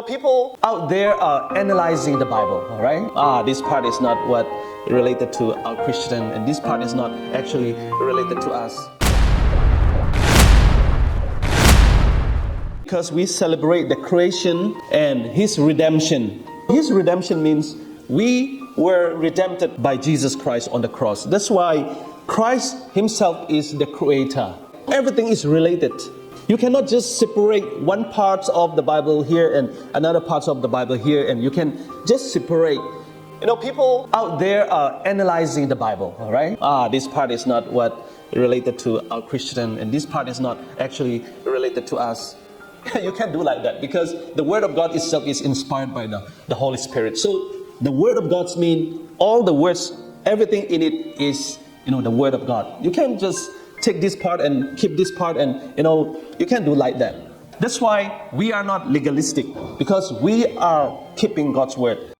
People out there are analyzing the Bible, all right? This part is not what related to our Christian, and this part is not actually related to us. Because we celebrate the creation and His redemption. His redemption means we were redeemed by Jesus Christ on the cross. That's why Christ Himself is the creator. Everything is related. You cannot just separate one part of the Bible here and another part of the Bible here, and you can just separate. People out there are analyzing the Bible, all right? This part is not what related to our Christian, and this part is not actually related to us. You can't do like that, because the Word of God itself is inspired by the Holy Spirit. So the Word of God means all the words, everything in it is, the Word of God. You can't just take this part and keep this part, and you can't do like that. That's why we are not legalistic, because we are keeping God's Word.